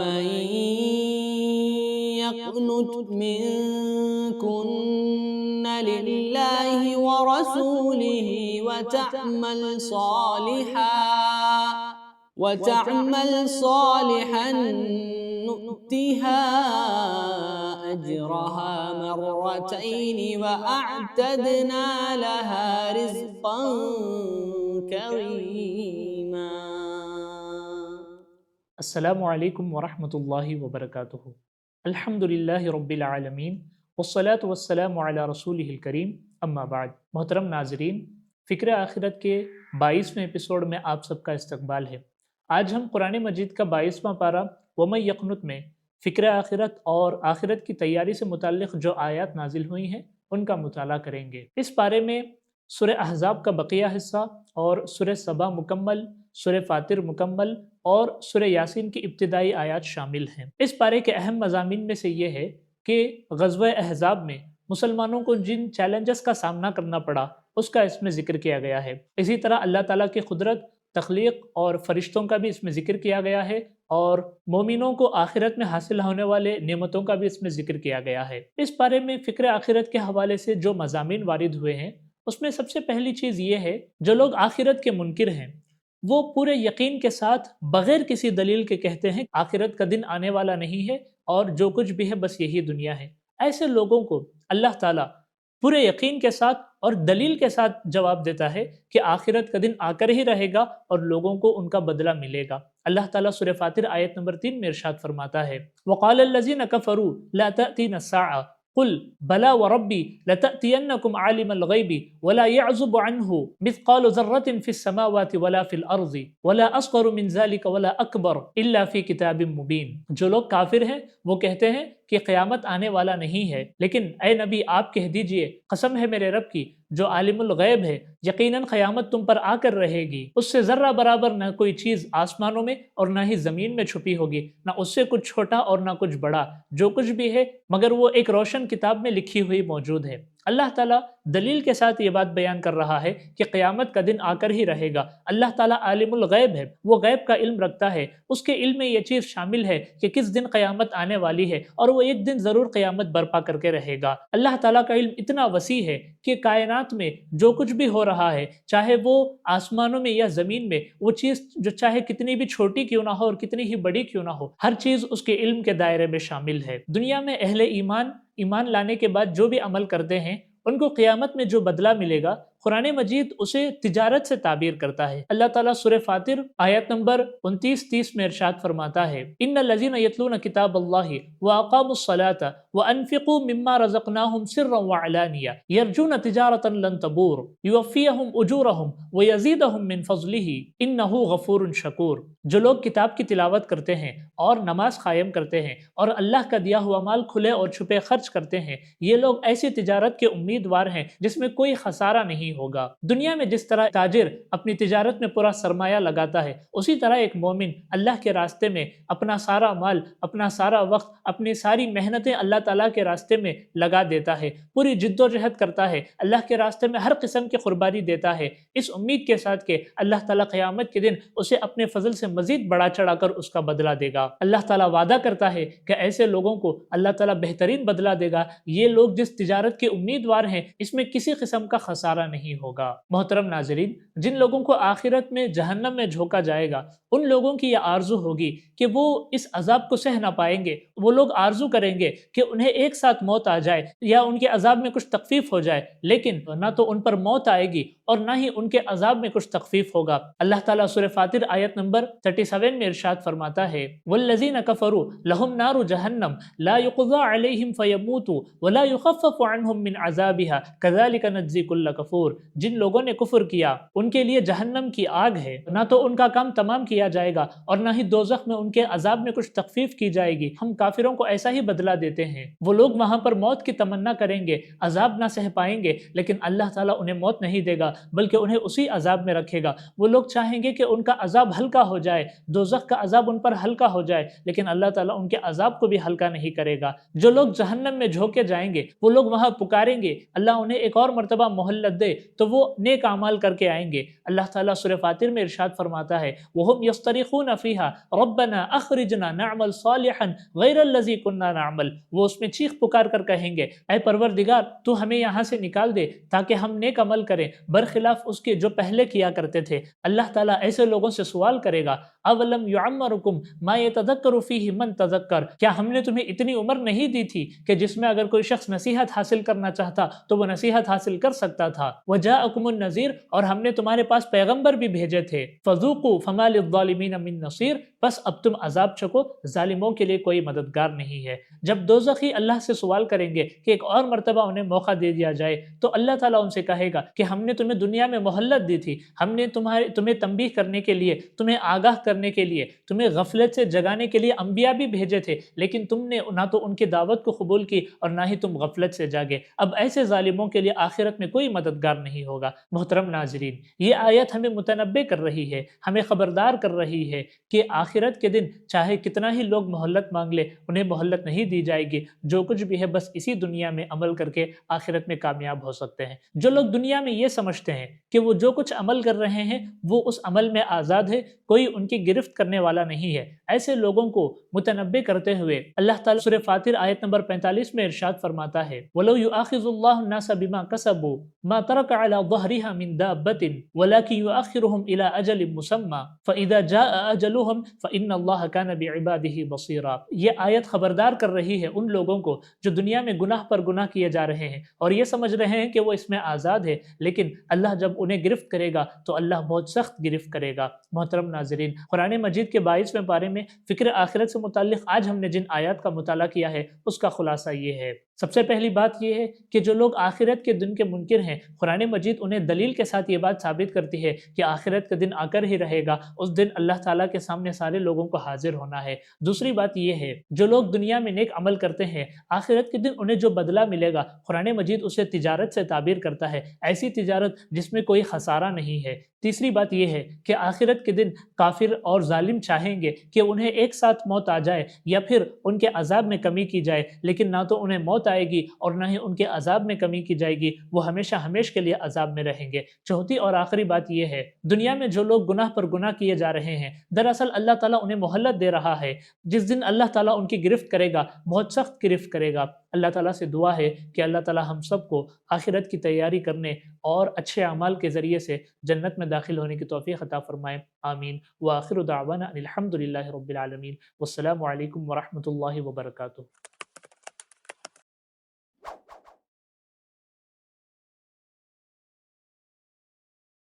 ومن يقنت منكن لله ورسوله وتعمل صالحا نؤتها أجرها مرتين وأعتدنا لها رزقا كريما۔ السلام علیکم ورحمۃ اللہ وبرکاتہ۔ الحمد للہ رب العالمین والصلاة والسلام علی رسولہ الکریم، اما بعد۔ محترم ناظرین، فکر آخرت کے 22ویں ایپیسوڈ میں آپ سب کا استقبال ہے۔ آج ہم قرآن مجید کا 22واں پارہ وَمَن یقنت میں فکر آخرت اور آخرت کی تیاری سے متعلق جو آیات نازل ہوئی ہیں ان کا مطالعہ کریں گے۔ اس پارے میں سورہ احزاب کا بقیہ حصہ اور سورہ سبا مکمل، سورہ فاطر مکمل اور سورہ یاسین کی ابتدائی آیات شامل ہیں۔ اس پارے کے اہم مضامین میں سے یہ ہے کہ غزوہ احزاب میں مسلمانوں کو جن چیلنجز کا سامنا کرنا پڑا اس کا اس میں ذکر کیا گیا ہے۔ اسی طرح اللہ تعالیٰ کی قدرت، تخلیق اور فرشتوں کا بھی اس میں ذکر کیا گیا ہے، اور مومنوں کو آخرت میں حاصل ہونے والے نعمتوں کا بھی اس میں ذکر کیا گیا ہے۔ اس پارے میں فکر آخرت کے حوالے سے جو مضامین وارد ہوئے ہیں اس میں سب سے پہلی چیز یہ ہے، جو لوگ آخرت کے منکر ہیں وہ پورے یقین کے ساتھ بغیر کسی دلیل کے کہتے ہیں آخرت کا دن آنے والا نہیں ہے اور جو کچھ بھی ہے بس یہی دنیا ہے۔ ایسے لوگوں کو اللہ تعالیٰ پورے یقین کے ساتھ اور دلیل کے ساتھ جواب دیتا ہے کہ آخرت کا دن آ کر ہی رہے گا اور لوگوں کو ان کا بدلہ ملے گا۔ اللہ تعالیٰ سورہ فاطر آیت نمبر 3 میں ارشاد فرماتا ہے، وَقَالَ الَّذِينَ كَفَرُوا لَا تَأْتِينَ السَّاعَةُ قُلْ بَلَى وَرَبِّي لَتَأْتِيَنَّكُمْ عَالِمَ الْغَيْبِ وَلَا يَعْزُبُ عَنْهُ مِثْقَالُ ذَرَّةٍ فِي السَّمَاوَاتِ وَلَا فِي الْأَرْضِ وَلَا أَصْغَرُ مِنْ ذَلِكَ وَلَا أَكْبَرُ إِلَّا فِي كِتَابٍ مُبِينٍ۔ جو لوگ کافر ہیں وہ کہتے ہیں کہ قیامت آنے والا نہیں ہے، لیکن اے نبی آپ کہہ دیجئے قسم ہے میرے رب کی جو عالم الغیب ہے، یقیناً قیامت تم پر آ کر رہے گی، اس سے ذرہ برابر نہ کوئی چیز آسمانوں میں اور نہ ہی زمین میں چھپی ہوگی، نہ اس سے کچھ چھوٹا اور نہ کچھ بڑا، جو کچھ بھی ہے مگر وہ ایک روشن کتاب میں لکھی ہوئی موجود ہے۔ اللہ تعالیٰ دلیل کے ساتھ یہ بات بیان کر رہا ہے کہ قیامت کا دن آ کر ہی رہے گا۔ اللہ تعالیٰ عالم الغیب ہے، وہ غیب کا علم رکھتا ہے، اس کے علم میں یہ چیز شامل ہے کہ کس دن قیامت آنے والی ہے اور وہ ایک دن ضرور قیامت برپا کر کے رہے گا۔ اللہ تعالیٰ کا علم اتنا وسیع ہے کہ کائنات میں جو کچھ بھی ہو رہا ہے، چاہے وہ آسمانوں میں یا زمین میں، وہ چیز جو چاہے کتنی بھی چھوٹی کیوں نہ ہو اور کتنی ہی بڑی کیوں نہ ہو، ہر چیز اس کے علم کے دائرے میں شامل ہے۔ دنیا میں اہل ایمان لانے کے بعد جو بھی عمل کرتے ہیں ان کو قیامت میں جو بدلہ ملے گا، قرآن مجید اسے تجارت سے تعبیر کرتا ہے۔ اللہ تعالیٰ سورہ فاطر آیت نمبر 29-30 میں ارشاد فرماتا ہے، ان الذین یتلون کتاب اللہ واقاموا الصلاۃ وانفقوا مما رزقناہم سرا وعلانیہ یرجون تجارۃ لن تبور یوفیہم اجورہم ویزیدہم من فضلہ انہ غفور شکور۔ جو لوگ کتاب کی تلاوت کرتے ہیں اور نماز قائم کرتے ہیں اور اللہ کا دیا ہوا مال کھلے اور چھپے خرچ کرتے ہیں، یہ لوگ ایسی تجارت کے امیدوار ہیں جس میں کوئی خسارہ نہیں ہوگا۔ دنیا میں جس طرح تاجر اپنی تجارت میں پورا سرمایہ لگاتا ہے، اسی طرح ایک مومن اللہ کے راستے میں اپنا سارا مال، اپنا سارا وقت، اپنی ساری محنتیں اللہ تعالیٰ کے راستے میں لگا دیتا ہے، پوری جد و جہد کرتا ہے، اللہ کے راستے میں ہر قسم کی قربانی دیتا ہے، اس امید کے ساتھ کہ اللہ تعالیٰ قیامت کے دن اسے اپنے فضل سے مزید بڑا چڑھا کر اس کا بدلہ دے گا۔ اللہ تعالیٰ وعدہ کرتا ہے کہ ایسے لوگوں کو اللہ تعالیٰ بہترین بدلہ دے گا۔ یہ لوگ جس تجارت کے امیدوار ہیں اس میں کسی قسم کا خسارہ نہیں ہوگا۔ محترم ناظرین، جن لوگوں کو آخرت میں جہنم میں جھونکا جائے گا ان لوگوں کی یہ آرزو ہوگی کہ وہ اس عذاب کو سہ نہ پائیں گے۔ وہ لوگ آرزو کریں گے کہ انہیں ایک ساتھ موت آ جائے یا ان کے عذاب میں کچھ تخفیف ہو جائے، لیکن نہ تو ان پر موت آئے گی اور نہ ہی ان کے عذاب میں کچھ تخفیف ہوگا۔ اللہ تعالیٰ سورہ فاطر آیت نمبر 37 میں ارشاد فرماتا ہے، والذین کفروا لہم نار جہنم لا یقضی علیہم فیموتوا ولا یخفف عنہم من عذابها کذالک نجزی کل کفور۔ جن لوگوں نے کفر کیا ان کے لیے جہنم کی آگ ہے، نہ تو ان کا کام تمام کیا جائے گا اور نہ ہی دوزخ میں ان کے عذاب میں کچھ تخفیف کی جائے گی۔ ہم کافروں کو ایسا ہی بدلہ دیتے ہیں۔ وہ لوگ وہاں پر موت کی تمنا کریں گے، عذاب نہ سہ پائیں گے، لیکن اللہ تعالیٰ انہیں موت نہیں دے گا بلکہ انہیں اسی عذاب میں رکھے گا۔ وہ لوگ چاہیں گے کہ ان کا عذاب ہلکا ہو جائے، دوزخ کا عذاب ان پر ہلکا ہو جائے، لیکن اللہ تعالیٰ ان کے عذاب کو بھی ہلکا نہیں کرے گا۔ جو لوگ جہنم میں جھونکے جائیں گے وہ لوگ وہاں پکاریں گے، اللہ انہیں ایک اور مرتبہ مہلت دے تو وہ نیک اعمال کر کے آئیں گے۔ اللہ تعالیٰ سورہ فاطر میں ارشاد فرماتا ہے وَهُمْ يَصْطَرِخُونَ فِيهَا رَبَّنَا أَخْرِجْنَا نَعْمَلْ صَالِحًا غَيْرَ الَّذِي كُنَّا نَعْمَلْ، وہ اس میں چیخ پکار کر کہیں گے اے پروردگار تو ہمیں یہاں سے نکال دے تاکہ ہم نیک عمل کریں برخلاف اس کے جو پہلے کیا کرتے تھے۔ اللہ تعالیٰ ایسے لوگوں سے سوال کرے گا اولم یعمرکم ما یتذکر فیہ من تذکر، کیا ہم نے تمہیں اتنی عمر نہیں دی تھی کہ جس میں اگر کوئی شخص نصیحت حاصل کرنا چاہتا تو وہ نصیحت حاصل کر سکتا تھا؟ وجاءکم النذیر، اور ہم نے تمہارے پاس پیغمبر بھی بھیجے تھے۔ فذوقوا فما للظالمین من نصیر، بس اب تم عذاب چکو، ظالموں کے لیے کوئی مددگار نہیں ہے۔ جب دوزخی اللہ سے سوال کریں گے کہ ایک اور مرتبہ انہیں موقع دے دیا جائے تو اللہ تعالیٰ ان سے کہے گا کہ ہم نے تمہیں دنیا میں مہلت دی تھی، ہم نے تمہیں تنبیہ کرنے کے لیے، تمہیں آگاہ کرنے کے لیے، تمہیں غفلت سے جگانے کے لیے انبیاء بھی بھیجے تھے، لیکن تم نے نہ تو ان کی دعوت کو قبول کی اور نہ ہی تم غفلت سے جاگے۔ اب ایسے ظالموں کے لیے آخرت میں کوئی مددگار نہیں ہوگا۔ محترم ناظرین، یہ آیت ہمیں متنبع کر رہی ہے، ہمیں خبردار کر رہی ہے کہ آخرت کے دن چاہے کتنا ہی لوگ مہلت مانگ لے انہیں مہلت نہیں دی جائے گی۔ جو کچھ بھی ہے بس اسی دنیا میں عمل کر کے آخرت میں کامیاب ہو سکتے ہیں۔ جو لوگ دنیا میں یہ سمجھتے ہیں کہ وہ جو کچھ عمل کر رہے ہیں وہ اس عمل میں آزاد ہے، کوئی ان کی گرفت کرنے والا نہیں ہے، ایسے لوگوں کو متنبع کرتے ہوئے اللہ تعالیٰ سورہ فاطر آیت نمبر 45 میں ارشاد فرماتا ہے وَلَوْ يُؤَاخِذُ اللَّهُ النَّاسَ بِمَا كَسَبُوا مَا تَرَكَ عَلَى ظَهْرِهَا مِن دَابَّةٍ وَلَكِنْ يُؤَخِّرُهُمْ إِلَى أَجَلٍ مُّسَمًّى فَإِذَا جَاءَ أَجَلُهُمْ فَإِنَّ اللَّهَ كَانَ بِعِبَادِهِ بَصِيرًا۔ یہ آیت خبردار کر رہی ہے ان لوگوں کو جو دنیا میں گناہ پر گناہ کیے جا رہے ہیں اور یہ سمجھ رہے ہیں کہ وہ اس میں آزاد ہے، لیکن اللہ جب انہیں گرفت کرے گا تو اللہ بہت سخت گرفت کرے گا۔ محترم ناظرین، قرآن مجید کے 22ویں پارے میں فکر آخرت سے متعلق آج ہم نے جن آیات کا مطالعہ کیا ہے اس کا خلاصہ یہ ہے۔ سب سے پہلی بات یہ ہے کہ جو لوگ آخرت کے دن کے منکر ہیں، قرآن مجید انہیں دلیل کے ساتھ یہ بات ثابت کرتی ہے کہ آخرت کا دن آ کر ہی رہے گا، اس دن اللہ تعالیٰ کے سامنے سارے لوگوں کو حاضر ہونا ہے۔ دوسری بات یہ ہے جو لوگ دنیا میں نیک عمل کرتے ہیں آخرت کے دن انہیں جو بدلہ ملے گا قرآن مجید اسے تجارت سے تعبیر کرتا ہے، ایسی تجارت جس میں کوئی خسارہ نہیں ہے۔ تیسری بات یہ ہے کہ آخرت کے دن کافر اور ظالم چاہیں گے کہ انہیں ایک ساتھ موت آ جائے یا پھر ان کے عذاب میں کمی کی جائے، لیکن نہ تو انہیں موت آئے گی اور نہ ہی ان کے عذاب میں کمی کی جائے گی، وہ ہمیشہ ہمیشہ کے لیے عذاب میں رہیں گے۔ چوتھی اور آخری بات یہ ہے دنیا میں جو لوگ گناہ پر گناہ کیے جا رہے ہیں دراصل اللہ تعالیٰ انہیں مہلت دے رہا ہے، جس دن اللہ تعالیٰ ان کی گرفت کرے گا بہت سخت گرفت کرے گا۔ اللہ تعالیٰ سے دعا ہے کہ اللہ تعالیٰ ہم سب کو آخرت کی تیاری کرنے اور اچھے اعمال کے ذریعے سے جنت میں داخل ہونے کی توفیق عطا فرمائے، آمین۔ وآخر دعوانا ان الحمد للہ رب العالمین، والسلام علیکم ورحمۃ اللہ وبرکاتہ۔